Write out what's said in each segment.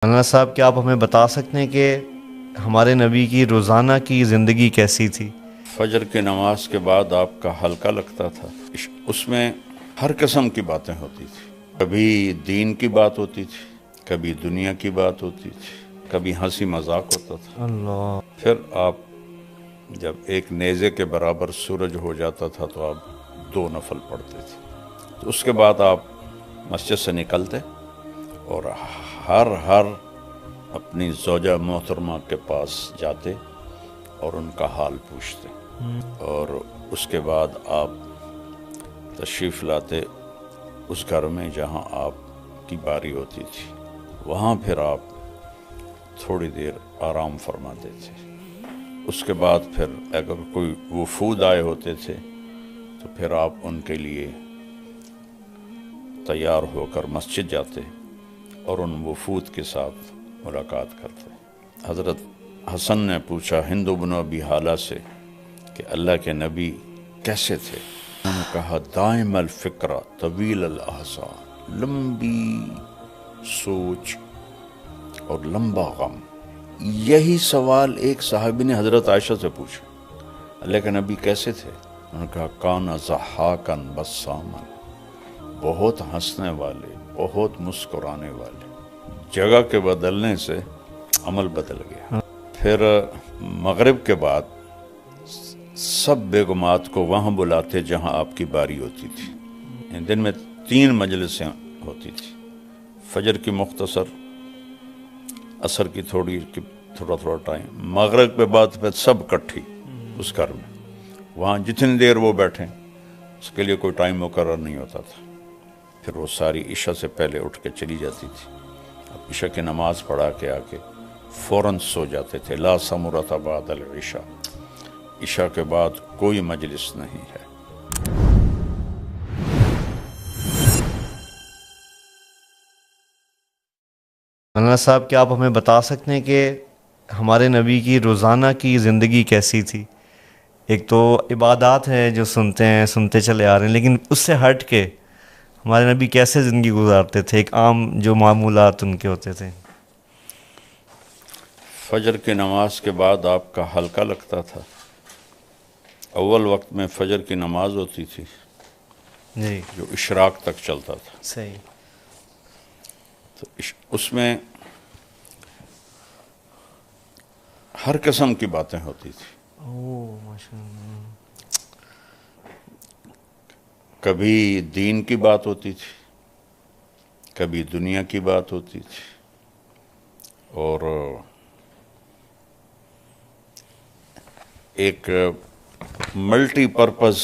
مولانا صاحب کیا آپ ہمیں بتا سکتے ہیں کہ ہمارے نبی کی روزانہ کی زندگی کیسی تھی؟ فجر کی نماز کے بعد آپ کا حلقہ لگتا تھا، اس میں ہر قسم کی باتیں ہوتی تھی۔ کبھی دین کی بات ہوتی تھی، کبھی دنیا کی بات ہوتی تھی، کبھی ہنسی مذاق ہوتا تھا۔ اللہ، پھر آپ جب ایک نیزے کے برابر سورج ہو جاتا تھا تو آپ 2 نفل پڑھتے تھے۔ تو اس کے بعد آپ مسجد سے نکلتے اور ہر اپنی زوجہ محترمہ کے پاس جاتے اور ان کا حال پوچھتے، اور اس کے بعد آپ تشریف لاتے اس گھر میں جہاں آپ کی باری ہوتی تھی۔ وہاں پھر آپ تھوڑی دیر آرام فرماتے تھے۔ اس کے بعد پھر اگر کوئی وفود آئے ہوتے تھے تو پھر آپ ان کے لیے تیار ہو کر مسجد جاتے اور ان وفود کے ساتھ ملاقات کرتے۔ حضرت حسن نے پوچھا ہند بن ابی حالہ سے کہ اللہ کے نبی کیسے تھے؟ انہوں نے کہا دائم الفکرہ طویل الاحسان، لمبی سوچ اور لمبا غم۔ یہی سوال ایک صحابی نے حضرت عائشہ سے پوچھا، اللہ کے نبی کیسے تھے؟ انہوں نے کہا کان ضحاکا بساما، بہت ہنسنے والے، بہت مسکرانے والے۔ جگہ کے بدلنے سے عمل بدل گیا۔ پھر مغرب کے بعد سب بیگمات کو وہاں بلاتے جہاں آپ کی باری ہوتی تھی۔ دن میں 3 مجلسیں ہوتی تھی، فجر کی مختصر، عصر کی تھوڑا ٹائم، مغرب کے بعد پھر سب کٹھی اس گھر میں، وہاں جتنی دیر وہ بیٹھیں اس کے لیے کوئی ٹائم مقرر نہیں ہوتا تھا۔ پھر وہ ساری عشاء سے پہلے اٹھ کے چلی جاتی تھی، اب عشاء کی نماز پڑھا کے آ کے فوراً سو جاتے تھے۔ لا ثمرۃ بعد العشاء، عشاء کے بعد کوئی مجلس نہیں ہے۔ مولانا صاحب کیا آپ ہمیں بتا سکتے ہیں کہ ہمارے نبی کی روزانہ کی زندگی کیسی تھی؟ ایک تو عبادات ہیں جو سنتے چلے آ رہے ہیں، لیکن اس سے ہٹ کے ہمارے نبی کیسے زندگی گزارتے تھے، ایک عام جو معمولات ان کے ہوتے تھے؟ فجر کی نماز کے بعد آپ کا حلقہ لگتا تھا۔ اول وقت میں فجر کی نماز ہوتی تھی جی، جو اشراق تک چلتا تھا، صحیح۔ تو اس میں ہر قسم کی باتیں ہوتی تھی۔ اوہ ماشاء اللہ۔ کبھی دین کی بات ہوتی تھی، کبھی دنیا کی بات ہوتی تھی، اور ایک ملٹی پرپز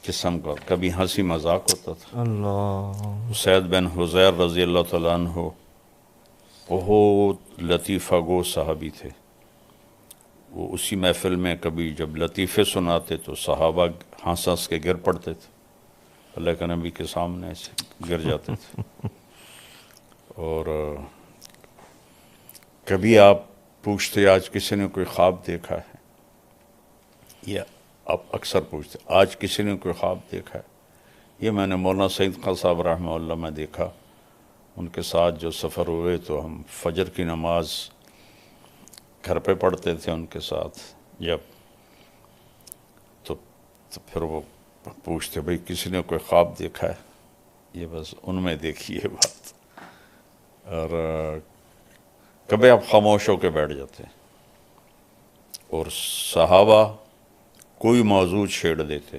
قسم کا، کبھی ہنسی مذاق ہوتا تھا۔ اللہ، اسید بن حضیر رضی اللہ تعالیٰ عنہ بہت لطیفہ گو صحابی تھے۔ وہ اسی محفل میں کبھی جب لطیفے سناتے تو صحابہ ہنس ہنس کے گر پڑتے تھے، اللہ کے نبی کے سامنے ایسے گر جاتے تھے۔ اور کبھی آپ پوچھتے آج کسی نے کوئی خواب دیکھا ہے، یا آپ اکثر پوچھتے آج کسی نے کوئی خواب دیکھا ہے؟ یہ میں نے مولانا سعید خان صاحب رحمہ اللہ میں دیکھا، ان کے ساتھ جو سفر ہوئے تو ہم فجر کی نماز گھر پہ پڑھتے تھے ان کے ساتھ جب، تو پھر وہ پوچھتے بھئی کسی نے کوئی خواب دیکھا ہے؟ یہ بس ان میں دیکھی ہے بات۔ اور کبھی آپ خاموش ہو کے بیٹھ جاتے اور صحابہ کوئی موضوع چھیڑ دیتے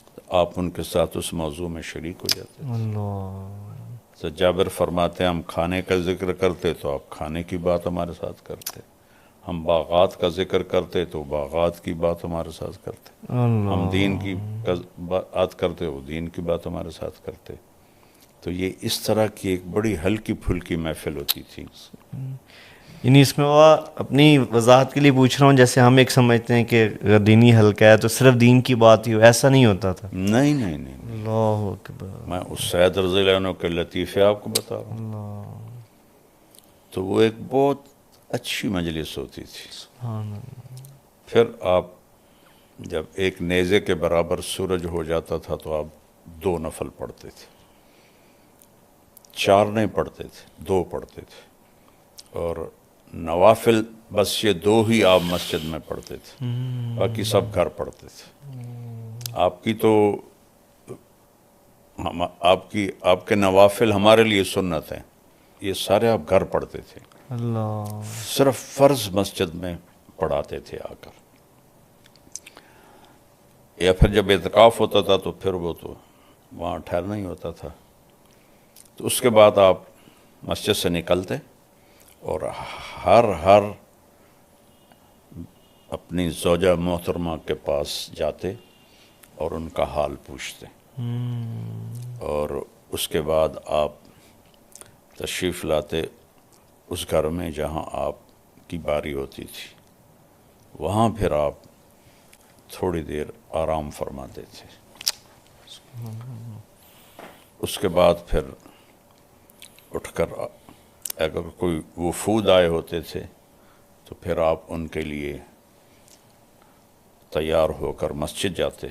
تو آپ ان کے ساتھ اس موضوع میں شریک ہو جاتے تھے۔ اللہ، تو جابر فرماتے ہیں ہم کھانے کا ذکر کرتے تو آپ کھانے کی بات ہمارے ساتھ کرتے، ہم باغات کا ذکر کرتے تو باغات کی بات ہمارے ساتھ کرتے، ہم دین کی بات کرتے وہ دین کی بات ہمارے ساتھ کرتے۔ تو یہ اس طرح کی ایک بڑی ہلکی پھلکی محفل ہوتی تھی۔ یعنی اس میں وہ اپنی وضاحت کے لیے پوچھ رہا ہوں، جیسے ہم ایک سمجھتے ہیں کہ اگر دینی حلقہ ہے تو صرف دین کی بات ہی ہو، ایسا نہیں ہوتا تھا۔ نہیں، اللہ اکبر، میں اس سید رضی اللہ عنہ کے لطیفے آپ کو بتا رہا ہوں۔ اللہ، تو وہ ایک بہت اچھی مجلس ہوتی تھی۔ سبحان اللہ۔ پھر آپ جب ایک نیزے کے برابر سورج ہو جاتا تھا تو آپ 2 نفل پڑھتے تھے، 4 نہیں پڑھتے تھے، 2 پڑھتے تھے، اور نوافل بس یہ 2 ہی آپ مسجد میں پڑھتے تھے، باقی سب گھر پڑھتے تھے۔ آپ کی تو آپ کے نوافل ہمارے لیے سنت ہیں، یہ سارے آپ گھر پڑھتے تھے، اللہ، صرف فرض مسجد میں پڑھاتے تھے آ کر، یا پھر جب اعتکاف ہوتا تھا تو پھر وہ تو وہاں ٹھہرنا ہی ہوتا تھا۔ تو اس کے بعد آپ مسجد سے نکلتے اور ہر اپنی زوجہ محترمہ کے پاس جاتے اور ان کا حال پوچھتے، اور اس کے بعد آپ تشریف لاتے اس گھر میں جہاں آپ کی باری ہوتی تھی، وہاں پھر آپ تھوڑی دیر آرام فرماتے تھے۔ اس کے بعد پھر اٹھ کر اگر کوئی وفود آئے ہوتے تھے تو پھر آپ ان کے لیے تیار ہو کر مسجد جاتے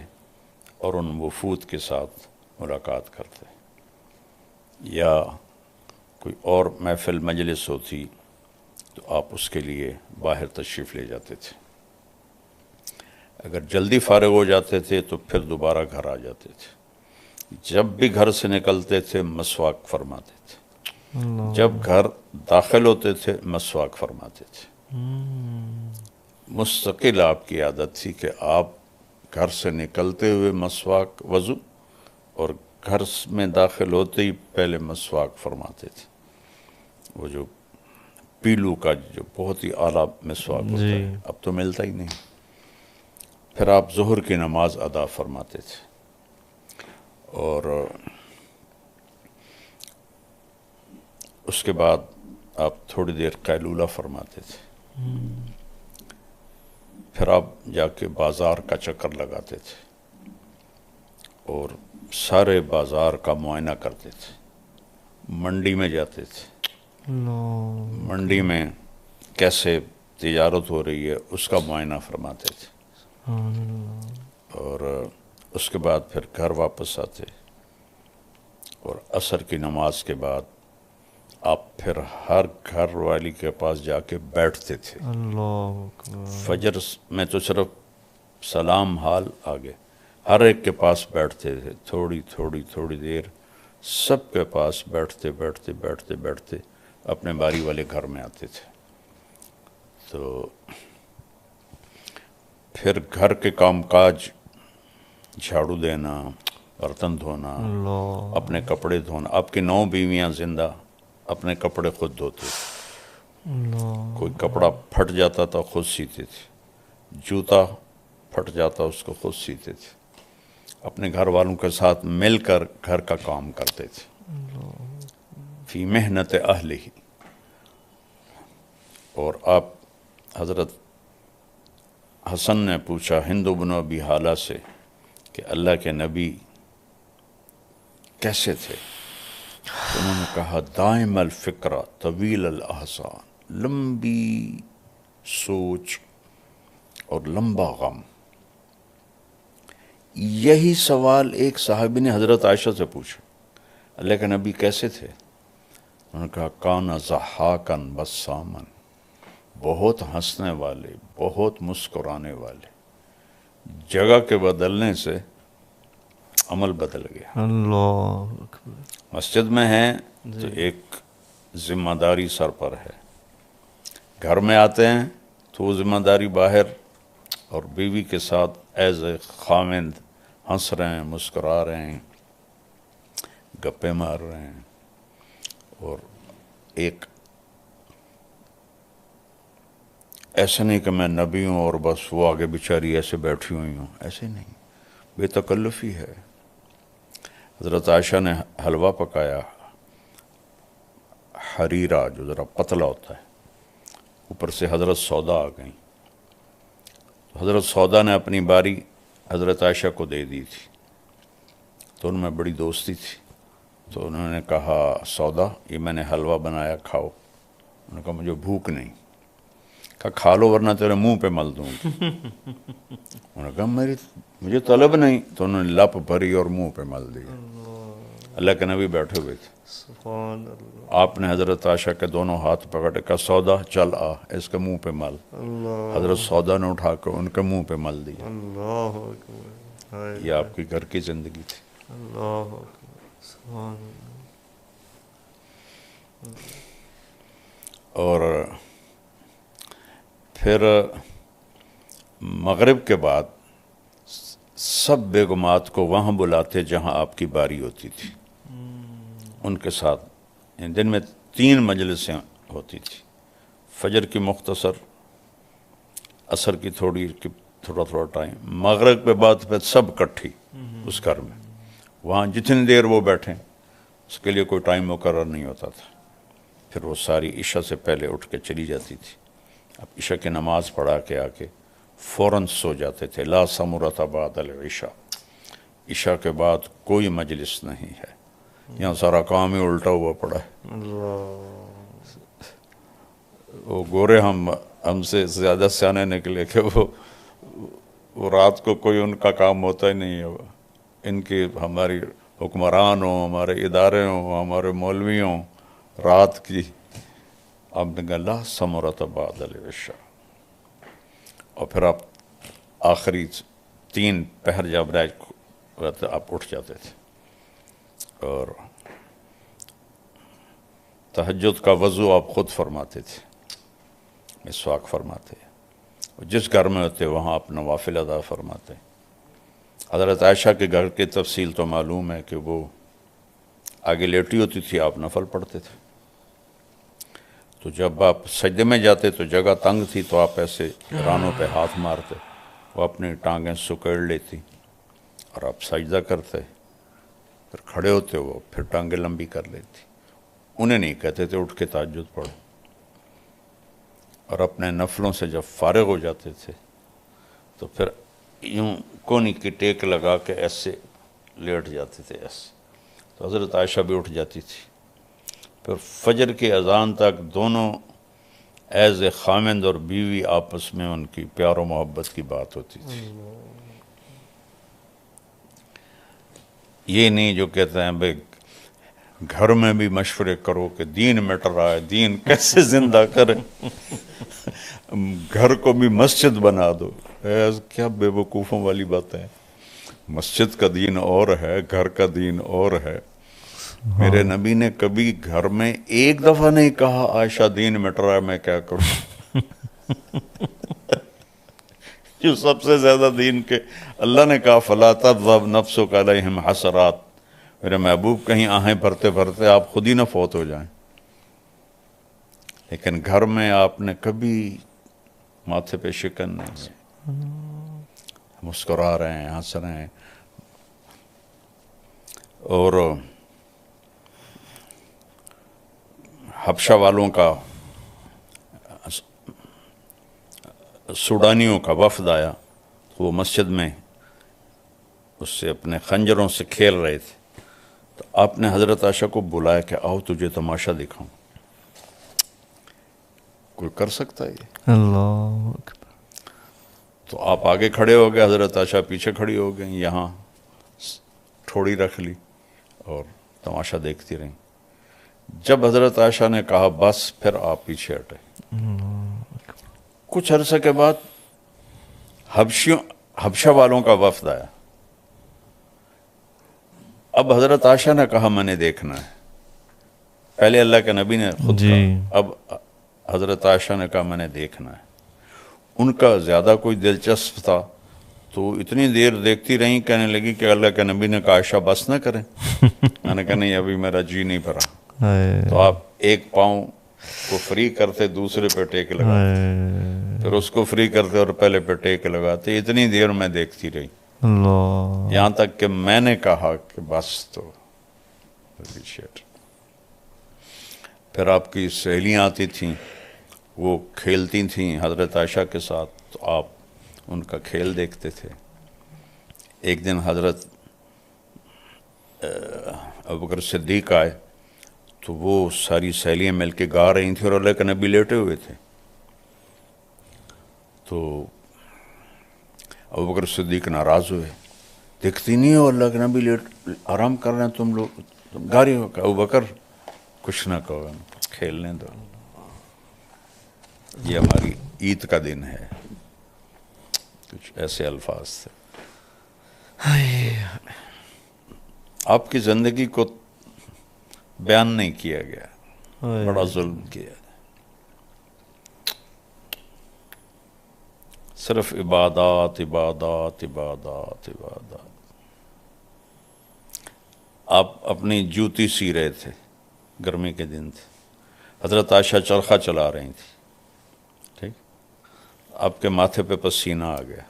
اور ان وفود کے ساتھ ملاقات کرتے، یا کوئی اور محفل مجلس ہوتی تو آپ اس کے لیے باہر تشریف لے جاتے تھے۔ اگر جلدی فارغ ہو جاتے تھے تو پھر دوبارہ گھر آ جاتے تھے۔ جب بھی گھر سے نکلتے تھے مسواک فرماتے تھے، جب گھر داخل ہوتے تھے مسواک فرماتے تھے۔ مستقل آپ کی عادت تھی کہ آپ گھر سے نکلتے ہوئے مسواک وضو، اور گھر میں داخل ہوتے ہی پہلے مسواک فرماتے تھے، وہ جو پیلو کا جو بہت ہی اعلیٰ مسواک ہوتا ہے، اب تو ملتا ہی نہیں۔ پھر آپ ظہر کی نماز ادا فرماتے تھے، اور اس کے بعد آپ تھوڑی دیر قیلولہ فرماتے تھے، پھر آپ جا کے بازار کا چکر لگاتے تھے اور سارے بازار کا معائنہ کرتے تھے۔ منڈی میں جاتے تھے، منڈی میں کیسے تجارت ہو رہی ہے اس کا معائنہ فرماتے تھے، اور اس کے بعد پھر گھر واپس آتے، اور عصر کی نماز کے بعد آپ پھر ہر گھر والی کے پاس جا کے بیٹھتے تھے۔ فجر میں تو صرف سلام حال آگے، ہر ایک کے پاس بیٹھتے تھے، تھوڑی دیر سب کے پاس بیٹھتے اپنے باری والے گھر میں آتے تھے۔ تو پھر گھر کے کام کاج، جھاڑو دینا، برتن دھونا، اپنے کپڑے دھونا، آپ کی 9 بیویاں زندہ اپنے کپڑے خود دھوتے تھے، کوئی کپڑا پھٹ جاتا تھا خود سیتے تھے، جوتا پھٹ جاتا اس کو خود سیتے تھے، اپنے گھر والوں کے ساتھ مل کر گھر کا کام کرتے تھے، فی محنت اہلہ۔ اور آپ حضرت حسن نے پوچھا ہند بن ابی حالہ سے کہ اللہ کے نبی کیسے تھے؟ تو انہوں نے کہا دائم الفکرہ طویل الاحسان، لمبی سوچ اور لمبا غم۔ یہی سوال ایک صحابی نے حضرت عائشہ سے پوچھا، اللہ کے نبی کیسے تھے؟ انہوں نے کہا کان ضحاکن بسامن، بہت ہنسنے والے، بہت مسکرانے والے۔ جگہ کے بدلنے سے عمل بدل گیا۔ اللہ، مسجد میں ہیں تو ایک ذمہ داری سر پر ہے، گھر میں آتے ہیں تو وہ ذمہ داری باہر، اور بیوی کے ساتھ ایز اے خامند ہنس رہے ہیں، مسکرا رہے ہیں، گپے مار رہے ہیں، اور ایک ایسا نہیں کہ میں نبی ہوں اور بس وہ آگے بیچاری ایسے بیٹھی ہوئی ہوں، ایسے نہیں، بے تکلفی ہے۔ حضرت عائشہ نے حلوہ پکایا، حریرہ جو ذرا پتلا ہوتا ہے، اوپر سے حضرت سودا آ گئیں، حضرت سودا نے اپنی باری حضرت عائشہ کو دے دی تھی، تو ان میں بڑی دوستی تھی، تو انہوں نے کہا سودا یہ میں نے حلوہ بنایا، کھاؤ۔ انہوں نے کہا مجھے بھوک نہیں۔ کہا کھا لو ورنہ تیرے منہ پہ مل دوں گی۔ انہوں نے کہا مجھے طلب نہیں، تو انہوں نے لپ بھری اور منہ پہ مل دیا۔ اللہ کے نبی بیٹھے ہوئے تھے، سبحان اللہ آپ نے حضرت عائشہ کے دونوں ہاتھ پکڑ کے کہا سودا چل آ، اس کے منہ پہ مل. اللہ حضرت سودا نے اٹھا کر ان کے منہ پہ مل دیا. اللہ اکبر ہائے یہ آپ کی گھر کی زندگی تھی. اللہ اکبر سبحان اور پھر مغرب کے بعد سب بیگمات کو وہاں بلاتے جہاں آپ کی باری ہوتی تھی، ان کے ساتھ دن میں 3 مجلسیں ہوتی تھی، فجر کی مختصر، عصر کی تھوڑا ٹائم، مغرب کے بعد پھر سب اکٹھی اس گھر میں، وہاں جتنی دیر وہ بیٹھیں اس کے لیے کوئی ٹائم مقرر نہیں ہوتا تھا. پھر وہ ساری عشاء سے پہلے اٹھ کے چلی جاتی تھی. اب عشاء کی نماز پڑھا کے آ کے فوراً سو جاتے تھے. لا ثمرۃ بعد العشاء، عشاء کے بعد کوئی مجلس نہیں ہے. یہاں سارا کام ہی الٹا ہوا پڑا ہے. اللہ وہ گورے ہم سے زیادہ سیانے نکلے کہ وہ رات کو کوئی ان کا کام ہوتا ہی نہیں ہے. ان کی ہماری حکمران ہوں، ہمارے ادارے ہوں، ہمارے مولوی ہوں، رات کی اب نے کہا لا ثمرۃ بعد العشاء. اور پھر آپ آخری 3 پہر جب آپ اٹھ جاتے تھے اور تہجد کا وضو آپ خود فرماتے تھے، مسواک فرماتے. جس گھر میں ہوتے وہاں آپ نوافل ادا فرماتے. حضرت عائشہ کے گھر کی تفصیل تو معلوم ہے کہ وہ آگے لیٹی ہوتی تھی، آپ نفل پڑھتے تھے. تو جب آپ سجدے میں جاتے تو جگہ تنگ تھی تو آپ ایسے رانوں پہ ہاتھ مارتے، وہ اپنی ٹانگیں سکیڑ لیتی اور آپ سجدہ کرتے. پھر کھڑے ہوتے وہ پھر ٹانگیں لمبی کر لیتی. انہیں نہیں کہتے تھے اٹھ کے تہجد پڑھو. اور اپنے نفلوں سے جب فارغ ہو جاتے تھے تو پھر یوں کونی کی ٹیک لگا کے ایسے لیٹ جاتے تھے ایسے. تو حضرت عائشہ بھی اٹھ جاتی تھی. پھر فجر کی اذان تک دونوں ایز اے خامند اور بیوی آپس میں ان کی پیار و محبت کی بات ہوتی تھی. یہ نہیں جو کہتے ہیں بھائی گھر میں بھی مشورے کرو کہ دین مٹ رہا ہے، دین کیسے زندہ کریں، گھر کو بھی مسجد بنا دو. کیا بے وقوفوں والی باتیں ہیں. مسجد کا دین اور ہے، گھر کا دین اور ہے. میرے نبی نے کبھی گھر میں ایک دفعہ نہیں کہا عائشہ دین مٹ رہا ہے میں کیا کروں. جو سب سے زیادہ دین کے اللہ نے کہا فلا تذهب نفسك علیہم حسرات، میرے محبوب کہیں آہیں بھرتے بھرتے آپ خود ہی نہ فوت ہو جائیں. لیکن گھر میں آپ نے کبھی ماتھے پہ شکن نہیں، مسکرا رہے ہیں، ہنس رہے ہیں. اور حبشہ والوں کا، سوڈانیوں کا وفد آیا تو وہ مسجد میں اس سے اپنے خنجروں سے کھیل رہے تھے. تو آپ نے حضرت عائشہ کو بلایا کہ آؤ تجھے تماشا دکھاؤں. کوئی کر سکتا ہے یہ؟ اللہ اکبر. تو آپ آگے کھڑے ہو گئے، حضرت عائشہ پیچھے کھڑی ہو گئیں، یہاں ٹھوڑی رکھ لی اور تماشا دیکھتی رہیں. جب حضرت عائشہ نے کہا بس، پھر آپ پیچھے ہٹے. کچھ عرصے کے بعد حبشہ والوں کا وفد آیا. اب حضرت عائشہ نے کہا میں نے دیکھنا ہے. پہلے اللہ کے نبی نے خود کہا، اب حضرت عائشہ نے کہا میں نے دیکھنا ہے. ان کا زیادہ کوئی دلچسپ تھا تو اتنی دیر دیکھتی رہیں، کہنے لگی کہ اللہ کے نبی نے کہا عائشہ بس نہ کریں. میں نے کہا نہیں ابھی میرا جی نہیں بھرا. تو آپ ایک پاؤں کو فری کرتے دوسرے پہ ٹیک لگاتے، پھر اس کو فری کرتے اور پہلے پہ ٹیک لگاتے. اتنی دیر میں دیکھتی رہی یہاں تک کہ میں نے کہا کہ بس. تو پھر آپ کی سہیلیاں آتی تھیں، وہ کھیلتی تھیں حضرت عائشہ کے ساتھ، تو آپ ان کا کھیل دیکھتے تھے. ایک دن حضرت ابوبکر صدیق آئے تو وہ ساری سہیلیاں مل کے گا رہی تھیں اور اللہ کے نبی لیٹے ہوئے تھے. تو ابوبکر صدیق ناراض ہوئے، دیکھتی نہیں ہو اللہ کے نبی لیٹ آرام کر رہے ہیں، تم لوگ تم گاری ہو کہ ابو بکر کچھ نہ کہو، کھیلنے دو، یہ ہماری عید کا دن ہے، کچھ ایسے الفاظ تھے۔ آپ کی زندگی کو بیان نہیں کیا گیا، بڑا ظلم کیا، صرف عبادات عبادات عبادات عبادات۔ آپ اپنی جوتی سی رہے تھے، گرمی کے دن تھے، حضرت عائشہ چرخہ چلا رہی تھی، ٹھیک، آپ کے ماتھے پہ پسینہ آ گیا،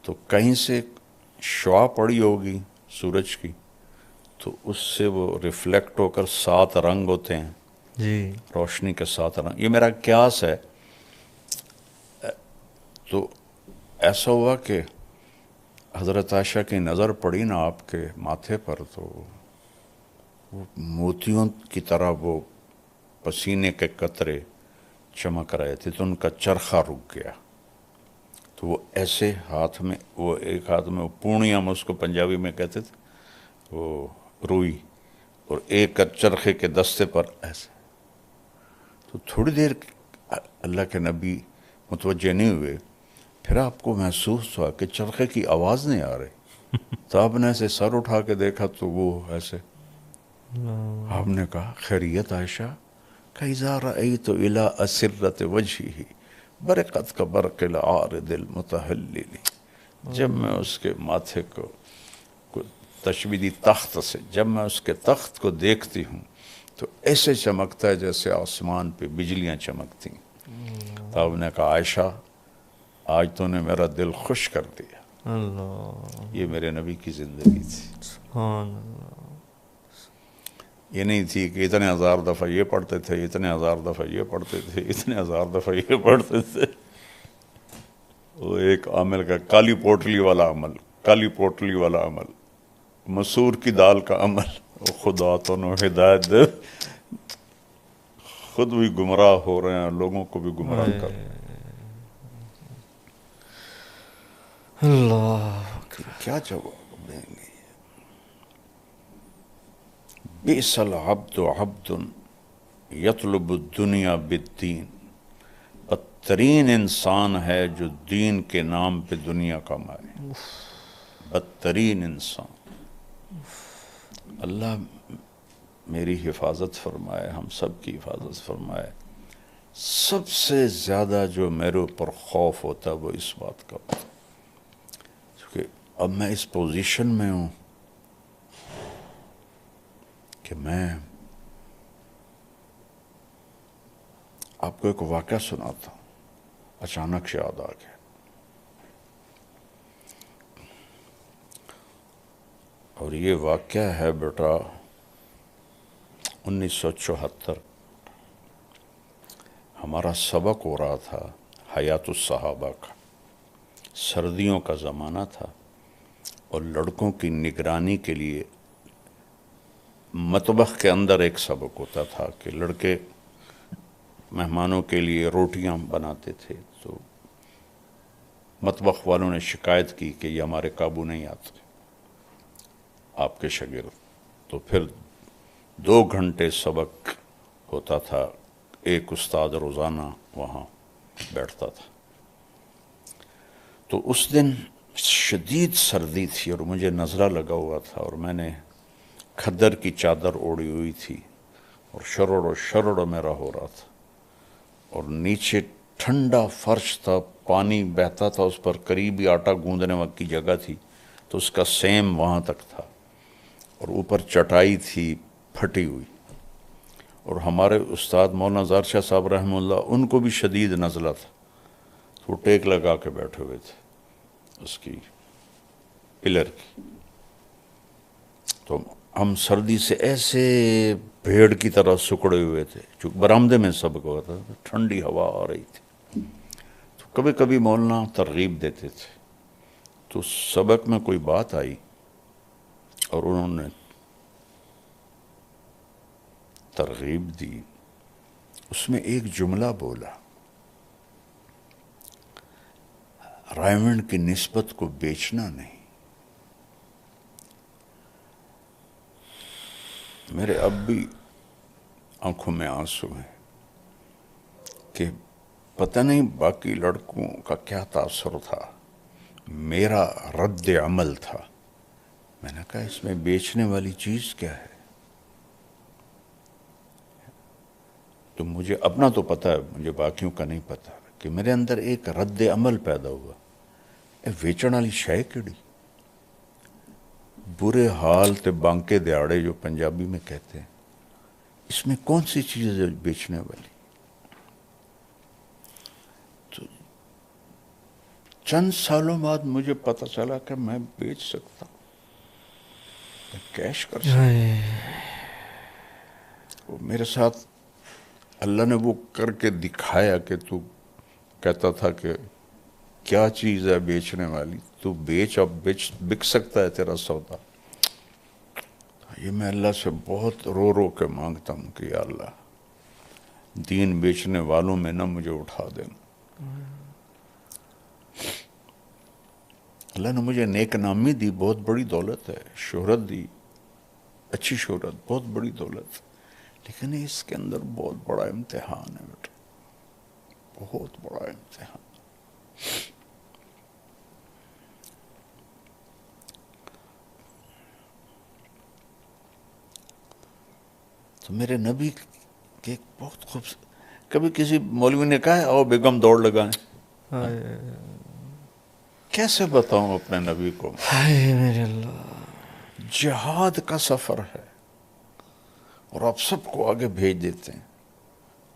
تو کہیں سے شعاع پڑی ہوگی سورج کی، تو اس سے وہ ریفلیکٹ ہو کر 7 رنگ ہوتے ہیں، جی روشنی کے 7 رنگ، یہ میرا قیاس ہے۔ تو ایسا ہوا کہ حضرت عائشہ کی نظر پڑی نا آپ کے ماتھے پر، تو وہ موتیوں کی طرح وہ پسینے کے قطرے چمک رہے تھے، تو ان کا چرخہ رک گیا، تو وہ ایسے ہاتھ میں، وہ ایک ہاتھ میں وہ پونی، ہم اس کو پنجابی میں کہتے تھے، وہ روئی، اور ایک چرخے کے دستے پر ایسے، تو تھوڑی دیر اللہ کے نبی متوجہ نہیں ہوئے، پھر آپ کو محسوس ہوا کہ چرخے کی آواز نہیں آ رہی، تو آپ نے ایسے سر اٹھا کے دیکھا تو وہ ایسے، آپ نے کہا خیریت عائشہ؟ کَإِذَا رَأَيْتُ إِلَىٰ أَسِرَّةِ وَجْهِهِ بَرِقَتْ كَبَرْقِ الْعَارِضِ الْمُتَهَلِّلِ، جب میں اس کے ماتھے کو تشبیدی تخت سے، جب میں اس کے تخت کو دیکھتی ہوں تو ایسے چمکتا ہے جیسے آسمان پہ بجلیاں چمکتی ہیں۔ تو آپ نے کہا عائشہ آج تو نے میرا دل خوش کر دیا۔ اللہ، یہ میرے نبی کی زندگی تھی، سبحان اللہ، یہ نہیں تھی کہ اتنے 1000 دفعہ یہ پڑھتے تھے، اتنے 1000 دفعہ یہ پڑھتے تھے، اتنے 1000 دفعہ یہ پڑھتے تھے۔ وہ ایک عمل کا کالی پوٹلی والا عمل، کالی پوٹلی والا عمل، مسور کی دال کا عمل، خدا تو نو ہدایت دے، خود بھی گمراہ ہو رہے ہیں، لوگوں کو بھی گمراہ کر رہے ہیں۔ اللہ، کیا جواب دیں گے؟ بئس العبد عبد یطلب الدنیا بالدین، بدترین انسان ہے جو دین کے نام پہ دنیا کمائے، بدترین انسان۔ اللہ میری حفاظت فرمائے، ہم سب کی حفاظت فرمائے۔ سب سے زیادہ جو میرے اوپر خوف ہوتا ہے وہ اس بات کا ہوتا ہے، کیونکہ اب میں اس پوزیشن میں ہوں کہ میں آپ کو ایک واقعہ سناتا ہوں، اچانک سے یاد آ گیا۔ اور یہ واقعہ ہے بیٹا 1974، ہمارا سبق ہو رہا تھا حیات الصحابہ کا، سردیوں کا زمانہ تھا، اور لڑکوں کی نگرانی کے لیے مطبخ کے اندر ایک سبق ہوتا تھا کہ لڑکے مہمانوں کے لیے روٹیاں بناتے تھے، تو مطبخ والوں نے شکایت کی کہ یہ ہمارے قابو نہیں آتے آپ کے شاگرد، تو پھر 2 گھنٹے سبق ہوتا تھا، ایک استاد روزانہ وہاں بیٹھتا تھا۔ تو اس دن شدید سردی تھی اور مجھے نزلہ لگا ہوا تھا، اور میں نے کھدر کی چادر اوڑھی ہوئی تھی، اور شرڑ شرڑ میرا ہو رہا تھا، اور نیچے ٹھنڈا فرش تھا، پانی بہتا تھا اس پر، قریبی آٹا گوندنے وقت کی جگہ تھی، تو اس کا سیم وہاں تک تھا، اور اوپر چٹائی تھی پھٹی ہوئی، اور ہمارے استاد مولانا زار شاہ صاحب رحمہ اللہ، ان کو بھی شدید نزلہ تھا، تو وہ ٹیک لگا کے بیٹھے ہوئے تھے اس کی پلر کی، تو ہم سردی سے ایسے بھیڑ کی طرح سکڑے ہوئے تھے، چونکہ برآمدے میں سبق ہوا تھا، ٹھنڈی ہوا آ رہی تھی، تو کبھی کبھی مولانا ترغیب دیتے تھے، تو سبق میں کوئی بات آئی اور انہوں نے ترغیب دی، اس میں ایک جملہ بولا، رائمنڈ کی نسبت کو بیچنا نہیں، میرے اب بھی آنکھوں میں آنسو ہیں کہ پتہ نہیں باقی لڑکوں کا کیا تاثر تھا، میرا رد عمل تھا. میں نے کہا اس میں بیچنے والی چیز کیا ہے؟ تو مجھے اپنا تو پتہ ہے، مجھے باقیوں کا نہیں پتہ، کہ میرے اندر ایک رد عمل پیدا ہوا. ویچن والی شے کیڑی؟ برے حال تے بانکے دیاڑے جو پنجابی میں کہتے ہیں، اس میں کون سی چیز ہے بیچنے والی؟ تو چند سالوں بعد مجھے پتہ چلا کہ میں بیچ سکتا ہوں، میں کیش کر سکتا. وہ میرے ساتھ اللہ نے وہ کر کے دکھایا کہ تو کہتا تھا کہ کیا چیز ہے بیچنے والی، تو بیچ، اب بک سکتا ہے تیرا سودا. یہ میں اللہ سے بہت رو رو کے مانگتا ہوں کہ یا اللہ دین بیچنے والوں میں نہ مجھے اٹھا دینا. اللہ نے مجھے نیک نامی دی، بہت بڑی دولت ہے، شہرت دی، اچھی شہرت، بہت بڑی دولت، لیکن اس کے اندر بہت بڑا امتحان ہے بیٹا، بہت بڑا امتحان. تو میرے نبی کے ایک بہت خوبصورت، کبھی کسی مولوی نے کہا ہے آؤ بیگم دوڑ لگائیں، کیسے بتاؤں اپنے نبی کو؟ میرے اللہ، جہاد کا سفر ہے اور آپ سب کو آگے بھیج دیتے ہیں،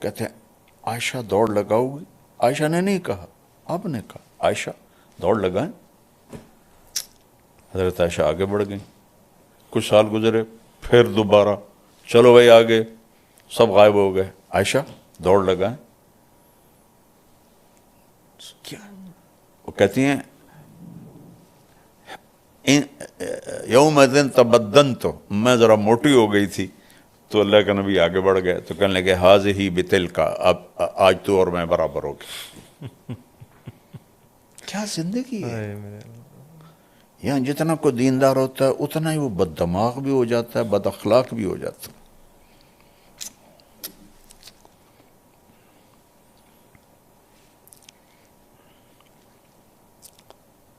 کہتے ہیں عائشہ دوڑ لگاؤ گی؟ عائشہ نے نہیں کہا، آپ نے کہا عائشہ دوڑ لگائیں. حضرت عائشہ آگے بڑھ گئیں، کچھ سال گزرے، پھر دوبارہ چلو بھائی آگے، سب غائب ہو گئے، عائشہ دوڑ لگائیں. کیا وہ کہتی ہیں یوم دن تبدن، تو میں ذرا موٹی ہو گئی تھی تو اللہ کا نبی آگے بڑھ گئے تو کہنے لگے حاضہ بتل کا، اب آج تو اور میں برابر ہو گئے. کیا زندگی ہے! یہاں جتنا کوئی دیندار ہوتا ہے اتنا ہی وہ بد دماغ بھی ہو جاتا ہے، بد اخلاق بھی ہو جاتا ہے.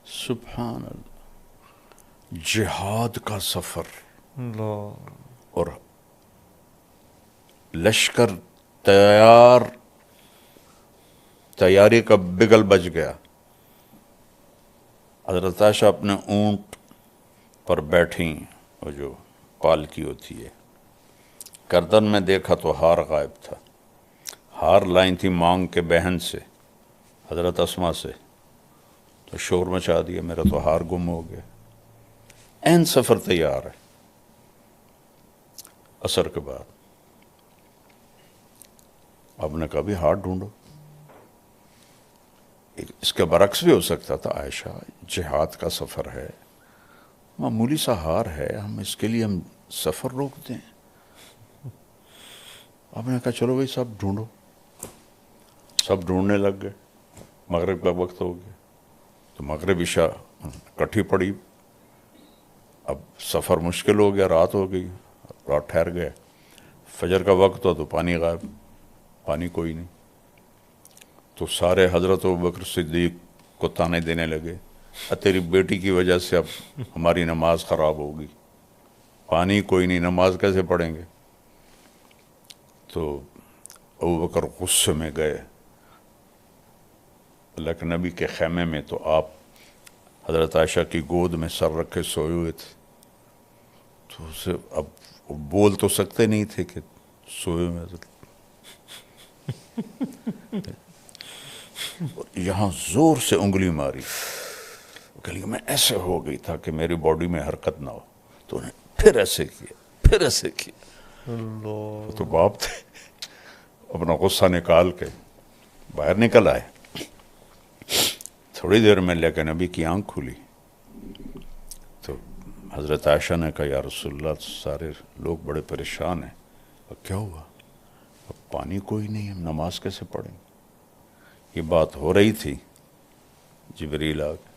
سبحان اللہ. جہاد کا سفر اور لشکر تیاری کا بگل بج گیا. حضرت عائشہ اپنے اونٹ پر بیٹھیں، وہ جو پالکی ہوتی ہے، گردن میں دیکھا تو ہار غائب تھا. ہار لائیں تھی مانگ کے بہن سے، حضرت اسما سے، تو شور مچا دیا میرا تو ہار گم ہو گیا. این سفر تیار ہے. عصر کے بعد آپ نے کہا بھی ہار ڈھونڈو. اس کے برعکس بھی ہو سکتا تھا، عائشہ جہاد کا سفر ہے، معمولی سا ہار ہے، ہم اس کے لیے ہم سفر روک دیں. آپ نے کہا چلو بھائی سب ڈھونڈو. سب ڈھونڈنے لگ گئے. مغرب کا وقت ہو گیا تو مغرب عشاء کٹھی پڑی. اب سفر مشکل ہو گیا، رات ہو گئی، رات ٹھہر گئے. فجر کا وقت ہو تو پانی غائب، پانی کوئی نہیں. تو سارے حضرت ابوبکر صدیق کو تانے دینے لگے، تیری بیٹی کی وجہ سے اب ہماری نماز خراب ہوگی، پانی کوئی نہیں، نماز کیسے پڑھیں گے؟ تو ابوبکر غصے میں گئے اللہ کے نبی کے خیمے میں. تو آپ حضرت عائشہ کی گود میں سر رکھے سوئے ہوئے تھے. تو اسے اب بول تو سکتے نہیں تھے کہ سوئے ہوئے. یہاں زور سے انگلی ماری، کہ میں ایسے ہو گئی تھا کہ میری باڈی میں حرکت نہ ہو. تو انہیں پھر ایسے کیا، پھر ایسے کیا. تو باپ تھے، اپنا غصہ نکال کے باہر نکل آئے. تھوڑی دیر میں لے کے نبی کی آنکھ کھلی تو حضرت عائشہ نے کہا یا رسول اللہ سارے لوگ بڑے پریشان ہیں. کیا ہوا؟ اب پانی کوئی نہیں، ہم نماز کیسے پڑھیں؟ یہ بات ہو رہی تھی، جبریل آ گئے.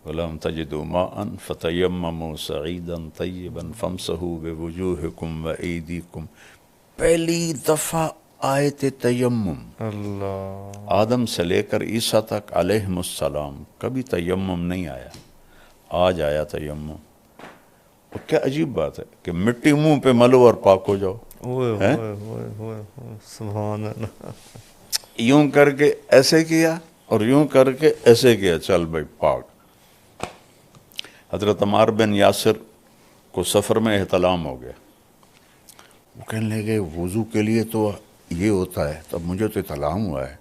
وَلَمْ تَجِدُوا مَاءً فَتَيَمَّمُوا صَعِيدًا طَيِّبًا فَامْسَحُوا بِوُجُوهِكُمْ وَأَيْدِيكُمْ. پہلی دفعہ آیت تیمم اللہ، آدم سے لے کر عیسیٰ تک علیہم السلام کبھی تیمم نہیں آیا، آج آیا تیمم. اور کیا عجیب بات ہے کہ مٹی منہ پہ ملو اور پاک ہو جاؤ. ہوئے ہیں؟ ہوئے ہوئے ہوئے ہوئے، سبحان اللہ. یوں کر کے ایسے کیا اور یوں کر کے ایسے کیا، چل بھائی پاک. حضرت عمار بن یاسر کو سفر میں احتلام ہو گیا. وہ کہنے لگے وضو کے لیے تو یہ ہوتا ہے، تب مجھے تو احتلام ہوا ہے،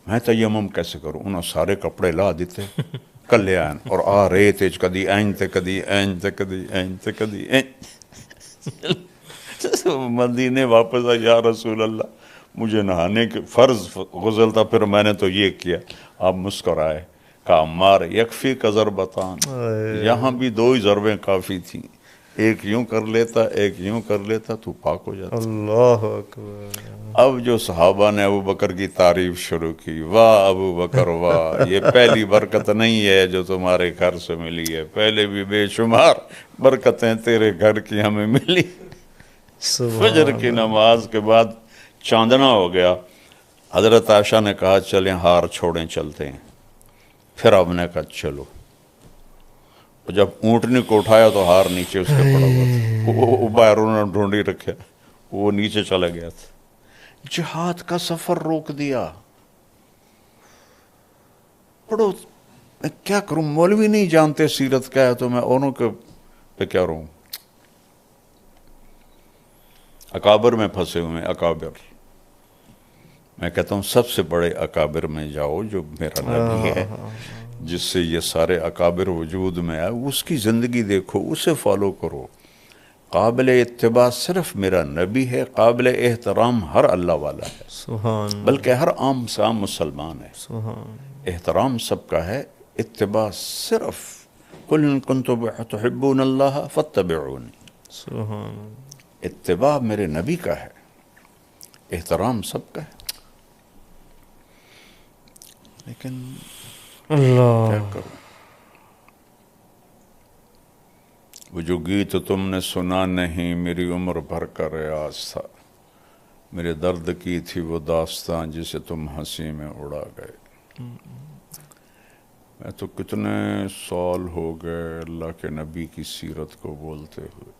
میں تیمم کیسے کروں؟ انہوں سارے کپڑے لا دیتے کلے آئین اور آ رہے تھے، کدی این تے کدی این تے کدی این تے کدی این. مدینے واپس آئے، یا رسول اللہ مجھے نہانے کے فرض غسل تھا، پھر میں نے تو یہ کیا. آپ مسکرائے، کہا عمار یکفی کا ضربتان، یہاں بھی 2 ہی ضربیں کافی تھیں، ایک یوں کر لیتا ایک یوں کر لیتا تو پاک ہو جاتا. اللہ اکبر. اب جو صحابہ نے ابو بکر کی تعریف شروع کی، واہ ابو بکر واہ، یہ پہلی برکت نہیں ہے جو تمہارے گھر سے ملی ہے، پہلے بھی بے شمار برکتیں تیرے گھر کی ہمیں ملی. فجر کی نماز کے بعد چاندنا ہو گیا. حضرت عائشہ نے کہا چلیں ہار چھوڑیں چلتے ہیں. پھر اب نے کہا چلو. جب اونٹنی کو اٹھایا تو ہار نیچے اس کے پڑا ہوا تھا، وہ باہروں نے ڈھونڈی رکھا، وہ نیچے چلا گیا تھا. جہاد کا سفر روک دیا. پڑھو، میں کیا کروں، مولوی نہیں جانتے سیرت کیا ہے تو میں اوروں کے پہ کیا رہوں. اکابر میں پھنسے ہوئے ہیں. اکابر میں کہتا ہوں سب سے بڑے اکابر میں جاؤ جو میرا نبی ہے، جس سے یہ سارے اکابر وجود میں آئے، اس کی زندگی دیکھو، اسے فالو کرو. قابل اتباع صرف میرا نبی ہے، قابل احترام ہر اللہ والا ہے، سبحان بلکہ ہر عام سے عام مسلمان ہے. سبحان. احترام سب کا ہے، اتباع صرف قل ان کنتم تحبون اللہ فاتبعونی. سبحان. اتباع میرے نبی کا ہے، احترام سب کا ہے. لیکن اللہ، کیا کروں. وہ جو گیت تم نے سنا نہیں میری عمر بھر کا ریاض تھا، میرے درد کی تھی وہ داستان جسے تم ہنسی میں اڑا گئے. میں تو کتنے سال ہو گئے اللہ کے نبی کی سیرت کو بولتے ہوئے.